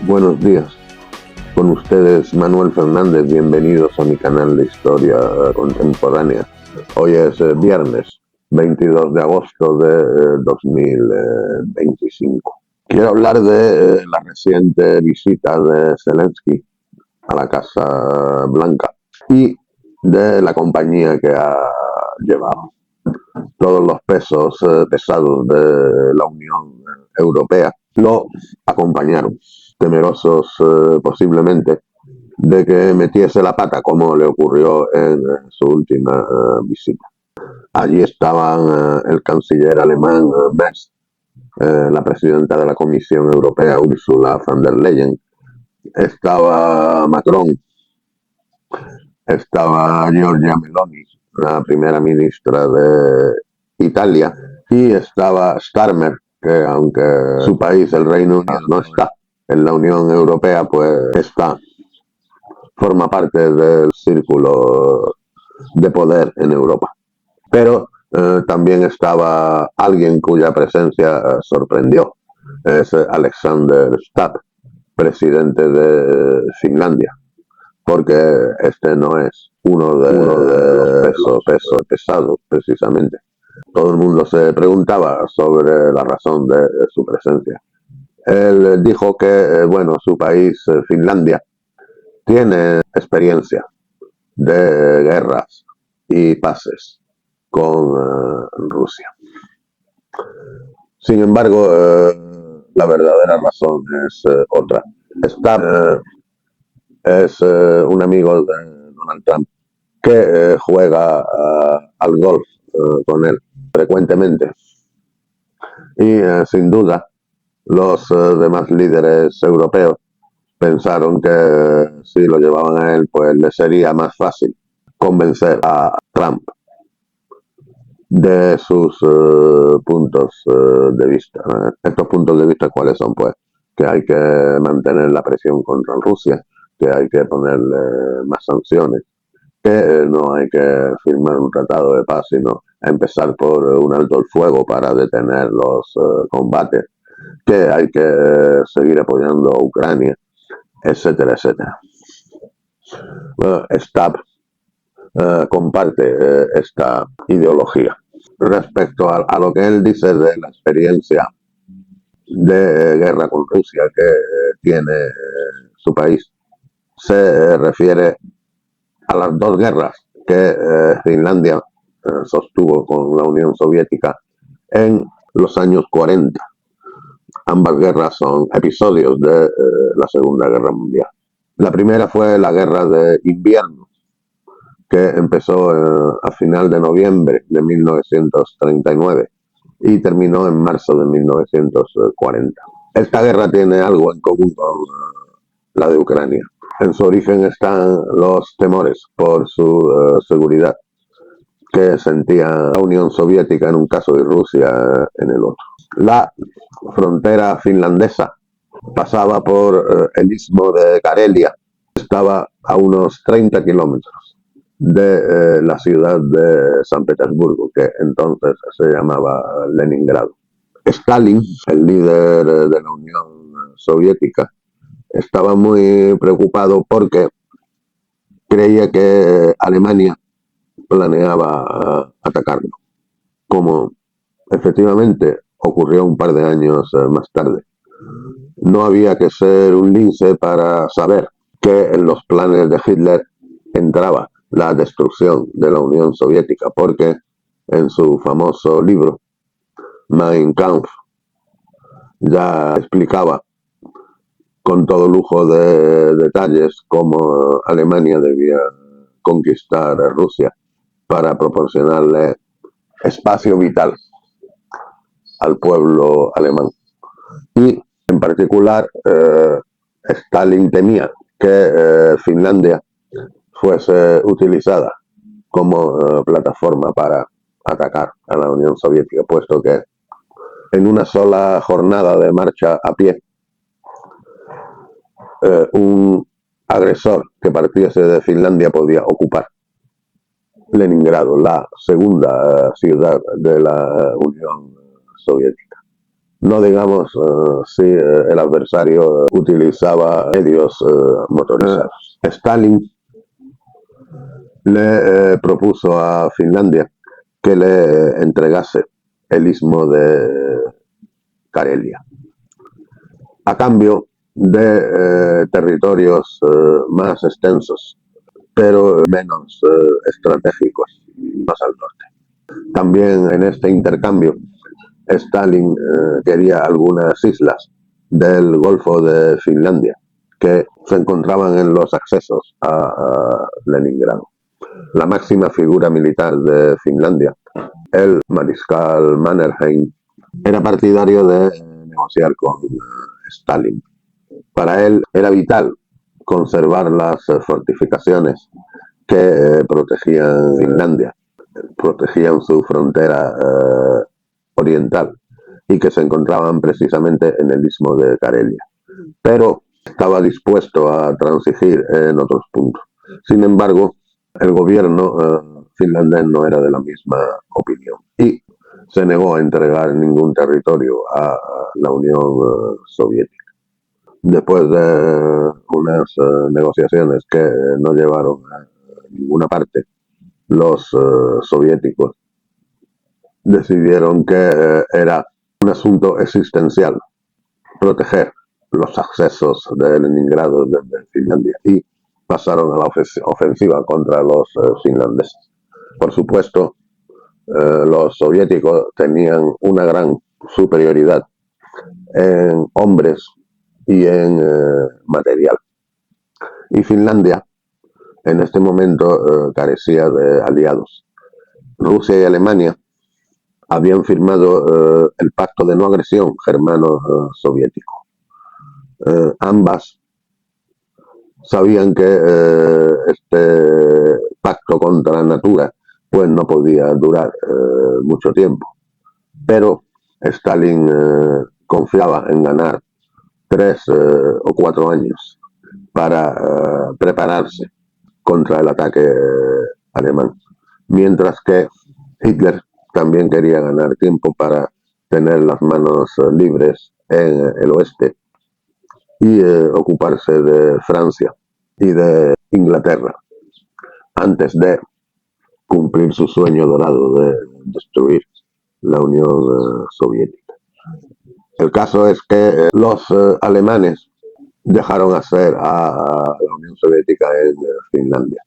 Buenos días, con ustedes Manuel Fernández, bienvenidos a mi canal de historia contemporánea. Hoy es viernes 22 de agosto de 2025. Quiero hablar de la reciente visita de Zelensky a la Casa Blanca y de la compañía que ha llevado. Todos los pesos pesados de la Unión Europea lo acompañaron, temerosos posiblemente de que metiese la pata como le ocurrió en su última visita. Allí estaban el canciller alemán Merz, la presidenta de la Comisión Europea Ursula von der Leyen, estaba Macron, estaba Giorgia Meloni, la primera ministra de Italia, y estaba Starmer, que aunque su país, el Reino Unido, no está en la Unión Europea, pues forma parte del círculo de poder en Europa. Pero también estaba alguien cuya presencia sorprendió, es Alexander Stubb, presidente de Finlandia, porque este no es uno de los pesos pesados, precisamente. Todo el mundo se preguntaba sobre la razón de su presencia. Él dijo que, bueno, su país, Finlandia, tiene experiencia de guerras y paces con Rusia. Sin embargo, la verdadera razón es otra. Stubb es un amigo de Donald Trump que juega al golf con él frecuentemente. Y sin duda, los demás líderes europeos pensaron que si lo llevaban a él, pues le sería más fácil convencer a Trump de sus puntos de vista. Estos puntos de vista, ¿cuáles son? Pues que hay que mantener la presión contra Rusia, que hay que ponerle más sanciones, que no hay que firmar un tratado de paz, sino empezar por un alto el fuego para detener los combates, que hay que seguir apoyando a Ucrania, etcétera, etcétera. Stubb comparte esta ideología. Respecto a lo que él dice de la experiencia de guerra con Rusia que tiene su país, se refiere a las dos guerras que Finlandia sostuvo con la Unión Soviética en los años 40. Ambas guerras son episodios de la Segunda Guerra Mundial. La primera fue la Guerra de Invierno, que empezó a final de noviembre de 1939 y terminó en marzo de 1940. Esta guerra tiene algo en común con la de Ucrania. En su origen están los temores por su seguridad que sentía la Unión Soviética en un caso y Rusia en el otro. La frontera finlandesa pasaba por el istmo de Karelia, estaba a unos 30 kilómetros de la ciudad de San Petersburgo, que entonces se llamaba Leningrado. Stalin, el líder de la Unión Soviética, estaba muy preocupado porque creía que Alemania planeaba atacarlo, como efectivamente ocurrió un par de años más tarde. No había que ser un lince para saber que en los planes de Hitler entraba la destrucción de la Unión Soviética, porque en su famoso libro Mein Kampf ya explicaba con todo lujo de detalles cómo Alemania debía conquistar Rusia para proporcionarle espacio vital al pueblo alemán. Y en particular, Stalin temía que Finlandia fuese utilizada como plataforma para atacar a la Unión Soviética, puesto que en una sola jornada de marcha a pie, un agresor que partiese de Finlandia podía ocupar Leningrado, la segunda ciudad de la Unión Soviética. No digamos si el adversario utilizaba medios motorizados. Stalin le propuso a Finlandia que le entregase el istmo de Karelia a cambio de territorios más extensos, pero menos estratégicos, más al norte. También en este intercambio, Stalin quería algunas islas del Golfo de Finlandia que se encontraban en los accesos a Leningrado. La máxima figura militar de Finlandia, el mariscal Mannerheim, era partidario de negociar con Stalin. Para él era vital conservar las fortificaciones que protegían Finlandia, protegían su frontera oriental y que se encontraban precisamente en el istmo de Karelia. Pero estaba dispuesto a transigir en otros puntos. Sin embargo, el gobierno finlandés no era de la misma opinión y se negó a entregar ningún territorio a la Unión Soviética. Después de unas negociaciones que no llevaron a ninguna parte, los soviéticos decidieron que era un asunto existencial proteger los accesos de Leningrado desde Finlandia y pasaron a la ofensiva contra los finlandeses. Por supuesto, los soviéticos tenían una gran superioridad en hombres y en material. Y Finlandia en este momento carecía de aliados. Rusia y Alemania habían firmado el pacto de no agresión germano-soviético. Ambas sabían que este pacto contra natura pues no podía durar mucho tiempo, pero Stalin confiaba en ganar 3 o 4 años para prepararse contra el ataque alemán, mientras que Hitler también quería ganar tiempo para tener las manos libres en el oeste y ocuparse de Francia y de Inglaterra antes de cumplir su sueño dorado de destruir la Unión Soviética. El caso es que los alemanes dejaron hacer a la Unión Soviética en Finlandia.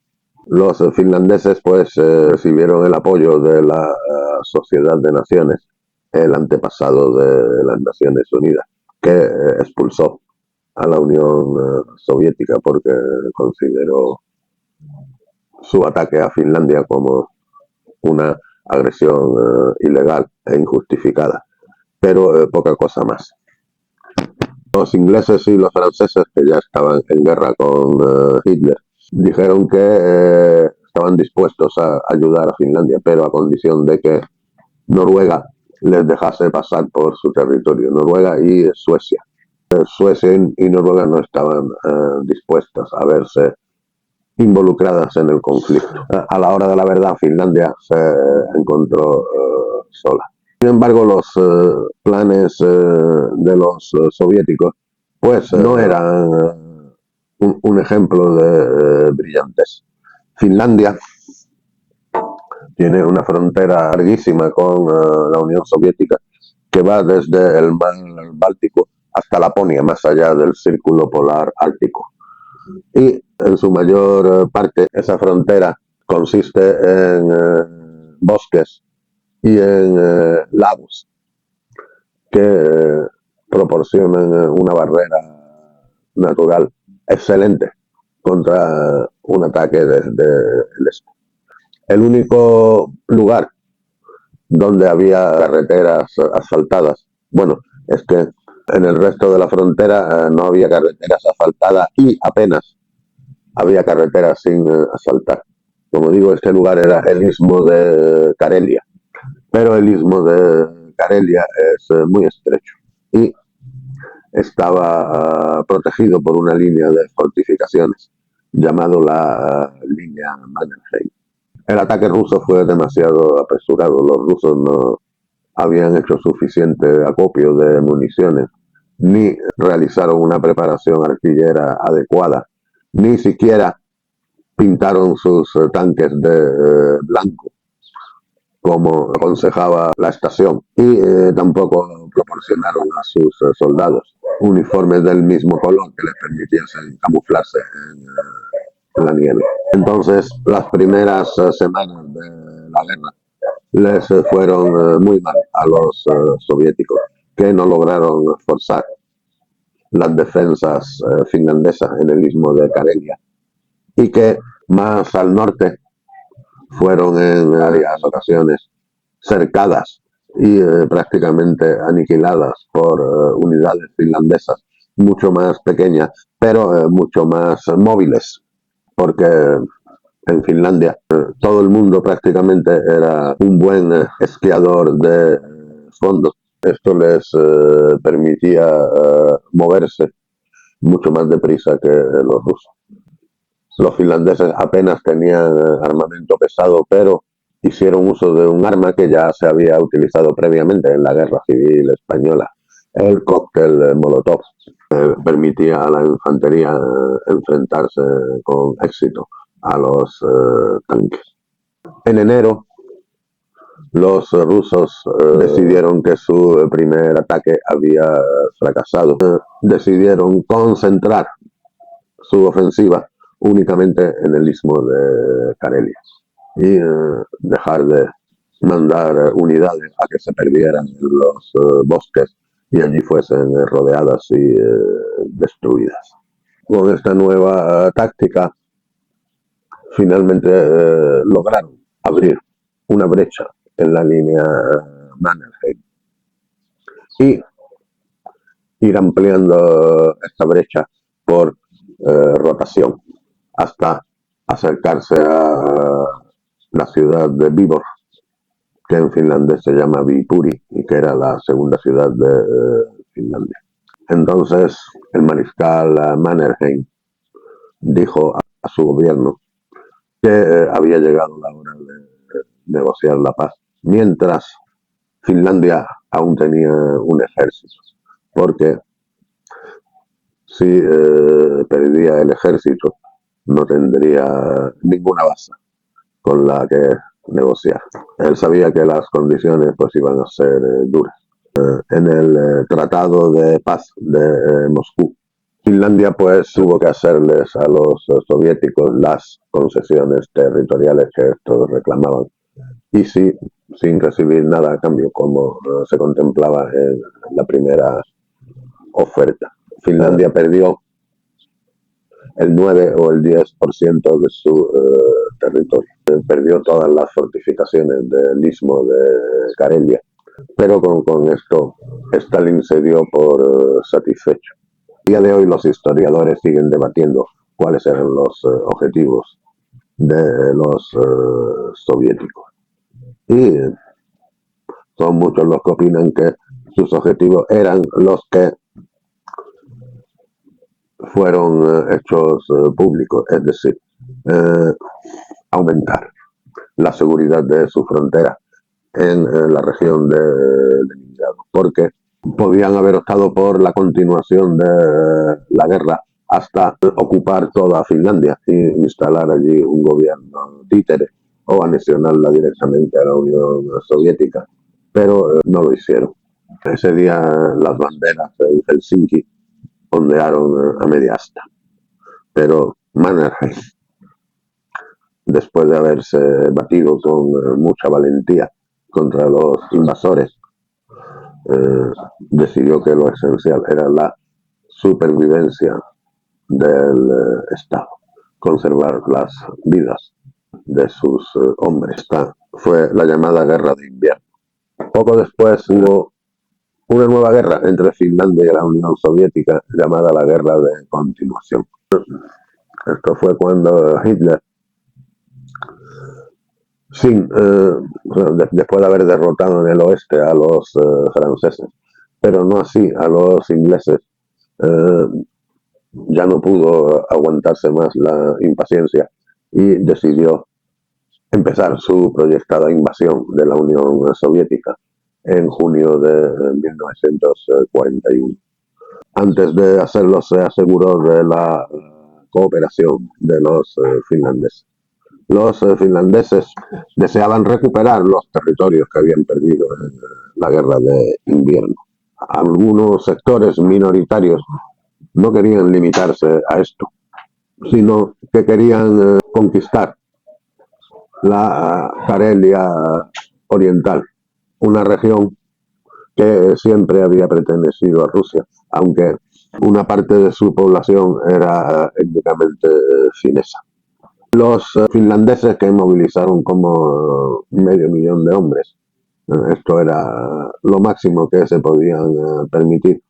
Los finlandeses pues recibieron el apoyo de la Sociedad de Naciones, el antepasado de las Naciones Unidas, que expulsó a la Unión Soviética porque consideró su ataque a Finlandia como una agresión ilegal e injustificada, pero poca cosa más. Los ingleses y los franceses, que ya estaban en guerra con Hitler, dijeron que estaban dispuestos a ayudar a Finlandia, pero a condición de que Noruega les dejase pasar por su territorio, Noruega y Suecia. Suecia y Noruega no estaban dispuestas a verse involucradas en el conflicto. A la hora de la verdad, Finlandia se encontró sola. Sin embargo, los planes de los soviéticos pues no eran un ejemplo de brillantez. Finlandia tiene una frontera larguísima con la Unión Soviética que va desde el mar Báltico hasta Laponia, más allá del círculo polar ártico. Y en su mayor parte esa frontera consiste en bosques y en lagos que proporcionan una barrera natural excelente contra un ataque desde el este. El único lugar donde había carreteras asfaltadas, bueno, es que en el resto de la frontera no había carreteras asfaltadas y apenas había carreteras sin asfaltar. Como digo, este lugar era el istmo de Karelia, pero el istmo de Karelia es muy estrecho y estaba protegido por una línea de fortificaciones llamado la línea Mannerheim. El ataque ruso fue demasiado apresurado. Los rusos habían hecho suficiente acopio de municiones, ni realizaron una preparación artillera adecuada, ni siquiera pintaron sus tanques de blanco, como aconsejaba la estación, y tampoco proporcionaron a sus soldados uniformes del mismo color que les permitiesen camuflarse en la nieve. Entonces, las primeras semanas de la guerra les fueron muy mal a los soviéticos, que no lograron forzar las defensas finlandesas en el istmo de Karelia, y que más al norte fueron en varias ocasiones cercadas y prácticamente aniquiladas por unidades finlandesas mucho más pequeñas, pero mucho más móviles, porque en Finlandia todo el mundo prácticamente era un buen esquiador de fondos. Esto les permitía moverse mucho más deprisa que los rusos. Los finlandeses apenas tenían armamento pesado, pero hicieron uso de un arma que ya se había utilizado previamente en la Guerra Civil Española, el cóctel Molotov. Permitía a la infantería enfrentarse con éxito a los tanques. En enero, los rusos decidieron que su primer ataque había fracasado. Decidieron concentrar su ofensiva únicamente en el istmo de Karelia y dejar de mandar unidades a que se perdieran en los bosques y allí fuesen rodeadas y destruidas. Con esta nueva táctica, finalmente lograron abrir una brecha en la línea Mannerheim y ir ampliando esta brecha por rotación hasta acercarse a la ciudad de Viborg, que en finlandés se llama Viipuri y que era la segunda ciudad de Finlandia. Entonces el mariscal Mannerheim dijo a su gobierno que había llegado la hora de negociar la paz, mientras Finlandia aún tenía un ejército, porque si perdía el ejército no tendría ninguna base con la que negociar. Él sabía que las condiciones pues iban a ser duras. En el Tratado de Paz de Moscú, Finlandia pues tuvo que hacerles a los soviéticos las concesiones territoriales que estos reclamaban, y sí, sin recibir nada a cambio, como se contemplaba en la primera oferta. Finlandia perdió el 9 o el 10% de su territorio. Perdió todas las fortificaciones del istmo de Karelia, pero con esto Stalin se dio por satisfecho. A día de hoy los historiadores siguen debatiendo cuáles eran los objetivos de los soviéticos. Y son muchos los que opinan que sus objetivos eran los que fueron hechos públicos, es decir, aumentar la seguridad de su frontera en la región de Leningrado, porque podían haber optado por la continuación de la guerra hasta ocupar toda Finlandia e instalar allí un gobierno títere o anexionarla directamente a la Unión Soviética, pero no lo hicieron. Ese día las banderas en Helsinki ondearon a media asta, pero Mannerheim, después de haberse batido con mucha valentía contra los invasores, decidió que lo esencial era la supervivencia del Estado, conservar las vidas de sus hombres. Esta fue la llamada Guerra de Invierno. Poco después hubo una nueva guerra entre Finlandia y la Unión Soviética, llamada la Guerra de Continuación. Esto fue cuando Hitler, después de haber derrotado en el oeste a los franceses, pero no así a los ingleses, ya no pudo aguantarse más la impaciencia y decidió empezar su proyectada invasión de la Unión Soviética, en junio de 1941. Antes de hacerlo se aseguró de la cooperación de los finlandeses. Los finlandeses deseaban recuperar los territorios que habían perdido en la guerra de invierno. Algunos sectores minoritarios no querían limitarse a esto, sino que querían conquistar la Karelia Oriental, una región que siempre había pertenecido a Rusia, aunque una parte de su población era étnicamente finesa. Los finlandeses, que movilizaron como 500.000 de hombres, esto era lo máximo que se podían permitir,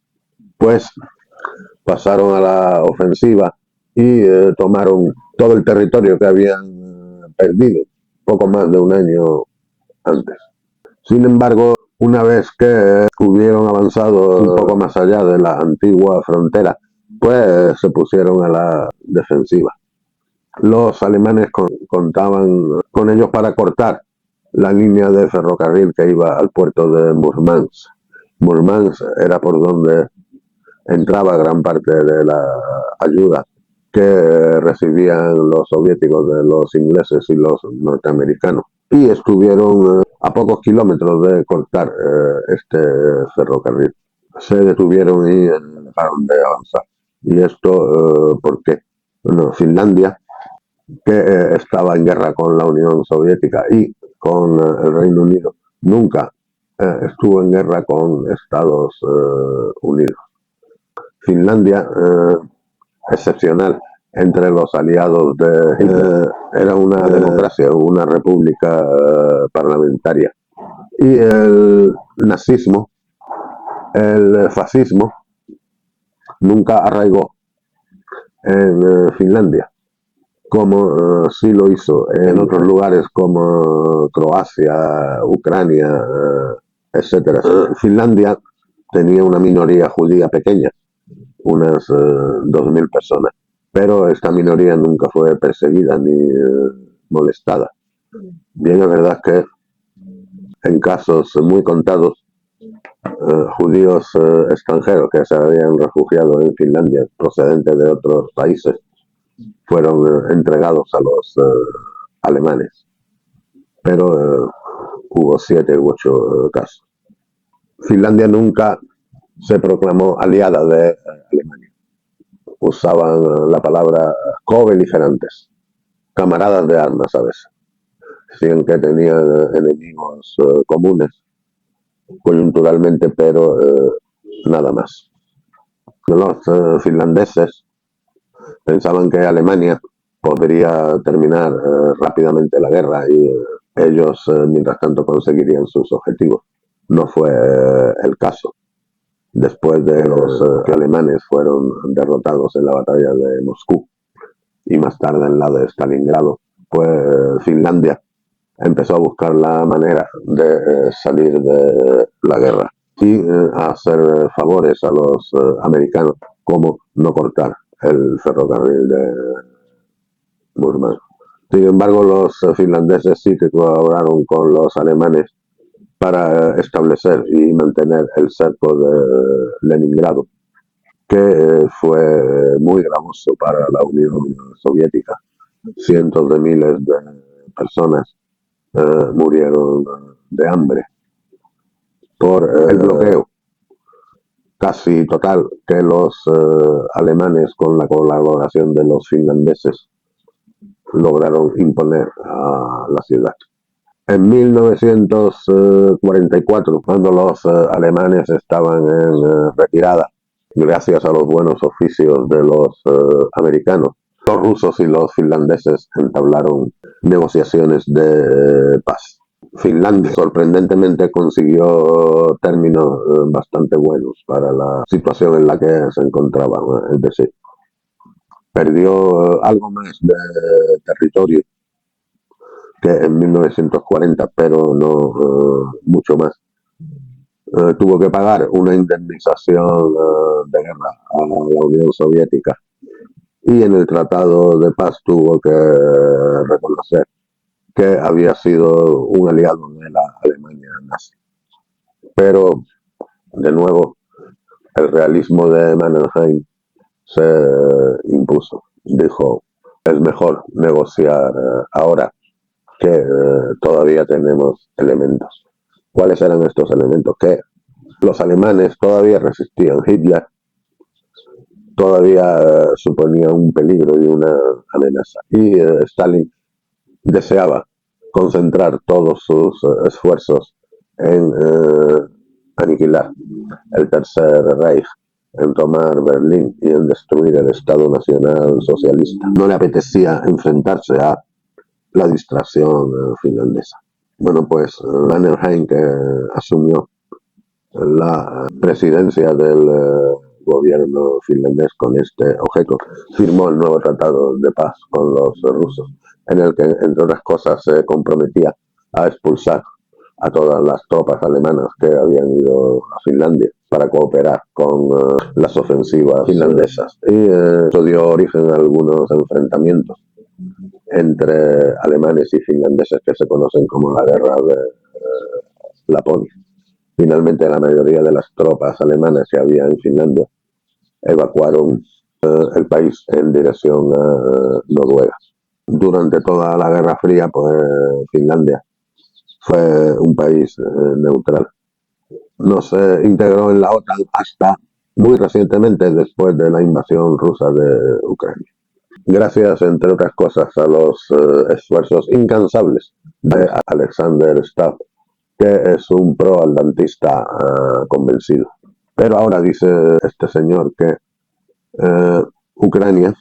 pues pasaron a la ofensiva y tomaron todo el territorio que habían perdido poco más de un año antes. Sin embargo, una vez que hubieron avanzado un poco más allá de la antigua frontera, pues se pusieron a la defensiva. Los alemanes contaban con ellos para cortar la línea de ferrocarril que iba al puerto de Murmansk. Murmansk era por donde entraba gran parte de la ayuda que recibían los soviéticos de los ingleses y los norteamericanos. Y estuvieron a pocos kilómetros de cortar este ferrocarril. Se detuvieron y dejaron de avanzar. ¿Y esto por qué? Bueno, Finlandia, que estaba en guerra con la Unión Soviética y con el Reino Unido, nunca estuvo en guerra con Estados Unidos. Finlandia, excepcional entre los aliados de Hitler, era una democracia, una república parlamentaria. Y el nazismo, el fascismo, nunca arraigó en Finlandia, como sí lo hizo en otros lugares como Croacia, Ucrania, etcétera. Finlandia tenía una minoría judía pequeña, unas 2.000 personas, pero esta minoría nunca fue perseguida ni molestada. Bien, es verdad que en casos muy contados, judíos extranjeros que se habían refugiado en Finlandia procedentes de otros países fueron entregados a los alemanes, pero hubo 7 u 8 casos. Finlandia nunca se proclamó aliada de Alemania. Usaban la palabra co-beligerantes, camaradas de armas a veces. Decían que tenían enemigos comunes, coyunturalmente, pero nada más. Los finlandeses pensaban que Alemania podría terminar rápidamente la guerra y ellos, mientras tanto, conseguirían sus objetivos. No fue el caso. Después de los alemanes fueron derrotados en la batalla de Moscú y más tarde en la de Stalingrado, pues Finlandia empezó a buscar la manera de salir de la guerra y a hacer favores a los americanos, como no cortar el ferrocarril de Murmansk. Sin embargo, los finlandeses sí que colaboraron con los alemanes para establecer y mantener el cerco de Leningrado, que fue muy gravoso para la Unión Soviética. Cientos de miles de personas murieron de hambre por el bloqueo casi total que los alemanes, con la colaboración de los finlandeses, lograron imponer a la ciudad. En 1944, cuando los alemanes estaban en retirada, gracias a los buenos oficios de los americanos, los rusos y los finlandeses entablaron negociaciones de paz. Finlandia sorprendentemente consiguió términos bastante buenos para la situación en la que se encontraba. Es decir, perdió algo más de territorio que en 1940, pero no mucho más. Tuvo que pagar una indemnización de guerra a la Unión Soviética y en el Tratado de Paz tuvo que reconocer que había sido un aliado de la Alemania nazi. Pero, de nuevo, el realismo de Mannerheim se impuso. Dijo, es mejor negociar ahora que todavía tenemos elementos. ¿Cuáles eran estos elementos? Que los alemanes todavía resistían. Hitler todavía suponía un peligro y una amenaza. Y Stalin deseaba concentrar todos sus esfuerzos en aniquilar el Tercer Reich, en tomar Berlín y en destruir el Estado Nacional Socialista. No le apetecía enfrentarse a la distracción finlandesa. Bueno, pues Mannerheim, que asumió la presidencia del gobierno finlandés con este objeto, firmó el nuevo tratado de paz con los rusos, en el que, entre otras cosas, se comprometía a expulsar a todas las tropas alemanas que habían ido a Finlandia para cooperar con las ofensivas finlandesas. Y eso dio origen a algunos enfrentamientos entre alemanes y finlandeses que se conocen como la Guerra de Laponia. Finalmente, la mayoría de las tropas alemanas que había en Finlandia evacuaron el país en dirección a Noruega. Durante toda la Guerra Fría, pues Finlandia fue un país neutral. No se integró en la OTAN hasta muy recientemente, después de la invasión rusa de Ucrania. Gracias, entre otras cosas, a los esfuerzos incansables de Alexander Stubb, que es un pro-atlantista convencido. Pero ahora dice este señor que Ucrania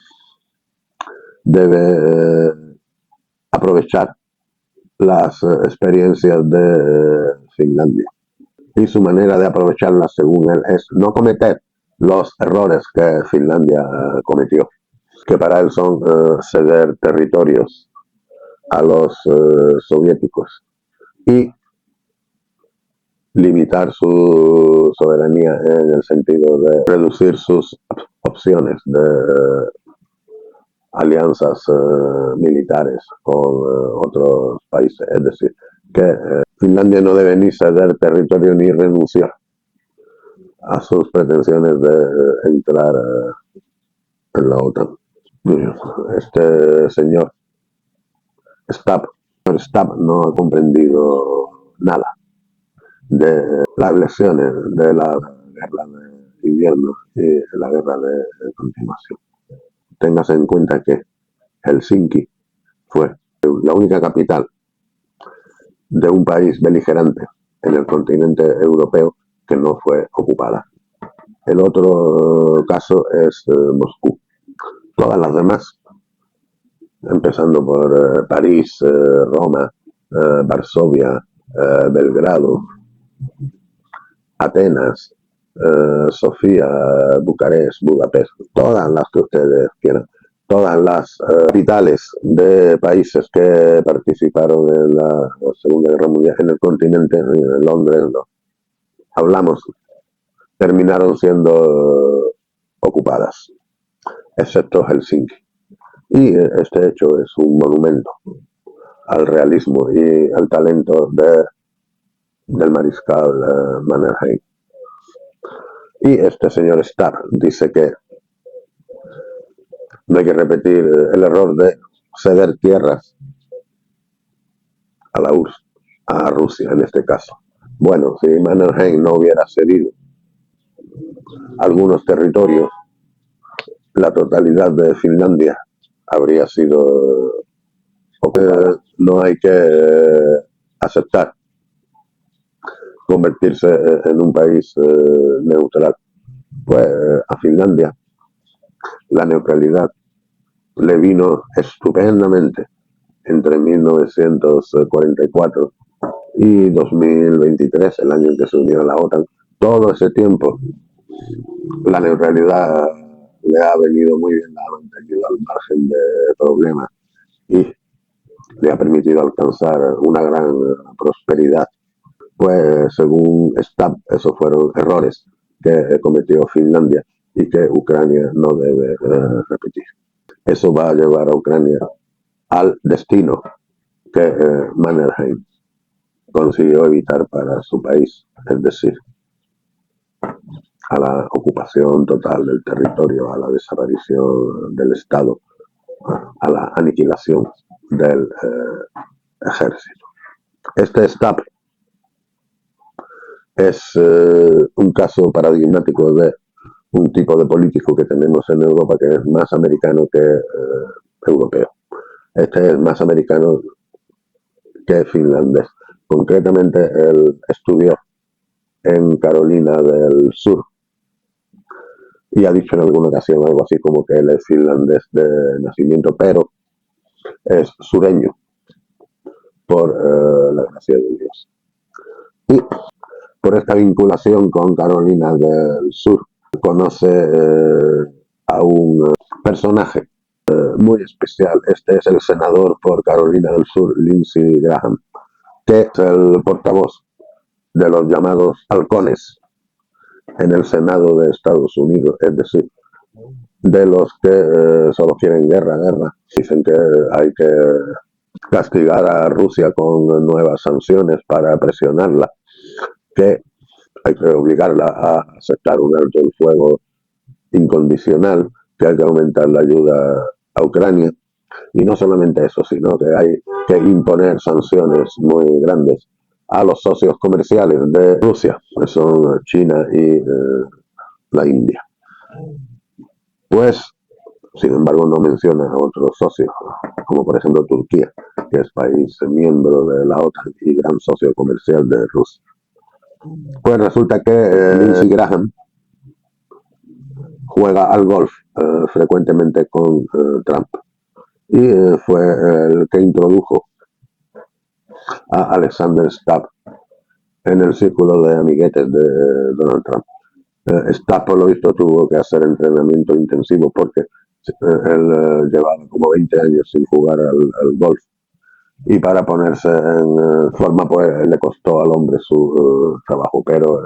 debe aprovechar las experiencias de Finlandia. Y su manera de aprovecharlas, según él, es no cometer los errores que Finlandia cometió, que para él son ceder territorios a los soviéticos y limitar su soberanía en el sentido de reducir sus opciones de alianzas militares con otros países. Es decir, que Finlandia no debe ni ceder territorio ni renunciar a sus pretensiones de entrar en la OTAN. Este señor Stubb no ha comprendido nada de las lecciones de la guerra de invierno y la guerra de continuación. Téngase en cuenta que Helsinki fue la única capital de un país beligerante en el continente europeo que no fue ocupada. El otro caso es Moscú. Todas las demás, empezando por París, Roma, Varsovia, Belgrado, Atenas, Sofía, Bucarest, Budapest, todas las que ustedes quieran, todas las capitales de países que participaron en la Segunda Guerra Mundial en el continente, en Londres, no. Hablamos, terminaron siendo ocupadas, excepto Helsinki. Y este hecho es un monumento al realismo y al talento del mariscal Mannerheim. Y este señor Stubb dice que no hay que repetir el error de ceder tierras a la URSS, a Rusia en este caso. Bueno, si Mannerheim no hubiera cedido algunos territorios, la totalidad de Finlandia habría sido ocupada. No hay que aceptar convertirse en un país neutral. Pues a Finlandia la neutralidad le vino estupendamente entre 1944 y 2023, el año en que se unió a la OTAN. Todo ese tiempo la neutralidad le ha venido muy bien, la ha mantenido al margen de problemas y le ha permitido alcanzar una gran prosperidad. Pues según Stubb, esos fueron errores que cometió Finlandia y que Ucrania no debe repetir. Eso va a llevar a Ucrania al destino que Mannerheim consiguió evitar para su país, es decir, a la ocupación total del territorio, a la desaparición del Estado, a la aniquilación del ejército. Este STAP es un caso paradigmático de un tipo de político que tenemos en Europa que es más americano que europeo. Este es más americano que finlandés. Concretamente, él estudió en Carolina del Sur y ha dicho en alguna ocasión algo así como que él es finlandés de nacimiento, pero es sureño por la gracia de Dios. Y por esta vinculación con Carolina del Sur, conoce a un personaje muy especial. Este es el senador por Carolina del Sur, Lindsey Graham, que es el portavoz de los llamados halcones en el Senado de Estados Unidos, es decir, de los que solo quieren guerra. Dicen que hay que castigar a Rusia con nuevas sanciones para presionarla, que hay que obligarla a aceptar un alto el fuego incondicional, que hay que aumentar la ayuda a Ucrania. Y no solamente eso, sino que hay que imponer sanciones muy grandes a los socios comerciales de Rusia, que son China y la India. Pues, sin embargo, no menciona a otros socios, como por ejemplo Turquía, que es país miembro de la OTAN y gran socio comercial de Rusia. Pues resulta que Lindsey Graham juega al golf frecuentemente con Trump y fue el que introdujo a Alexander Stubb en el círculo de amiguetes de Donald Trump. Stubb, por lo visto, tuvo que hacer entrenamiento intensivo porque él llevaba como 20 años sin jugar al golf, y para ponerse en forma pues le costó al hombre su trabajo, pero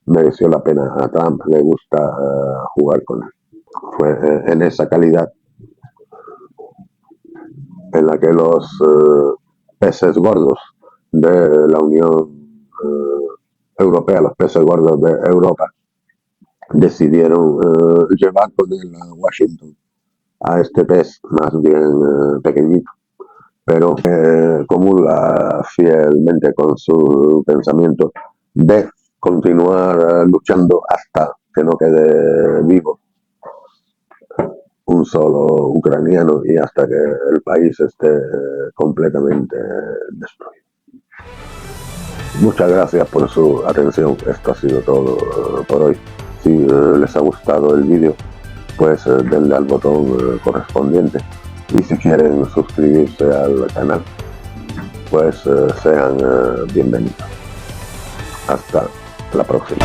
mereció la pena. A Trump le gusta jugar con él. Fue en esa calidad en la que los peces gordos de la Unión Europea, los peces gordos de Europa, decidieron llevar con él a Washington a este pez más bien pequeñito, pero comulga fielmente con su pensamiento de continuar luchando hasta que no quede vivo un solo ucraniano y hasta que el país esté completamente destruido. Muchas gracias por su atención. Esto ha sido todo por hoy. Si les ha gustado el vídeo, pues denle al botón correspondiente, y si quieren suscribirse al canal, pues sean bienvenidos. Hasta la próxima.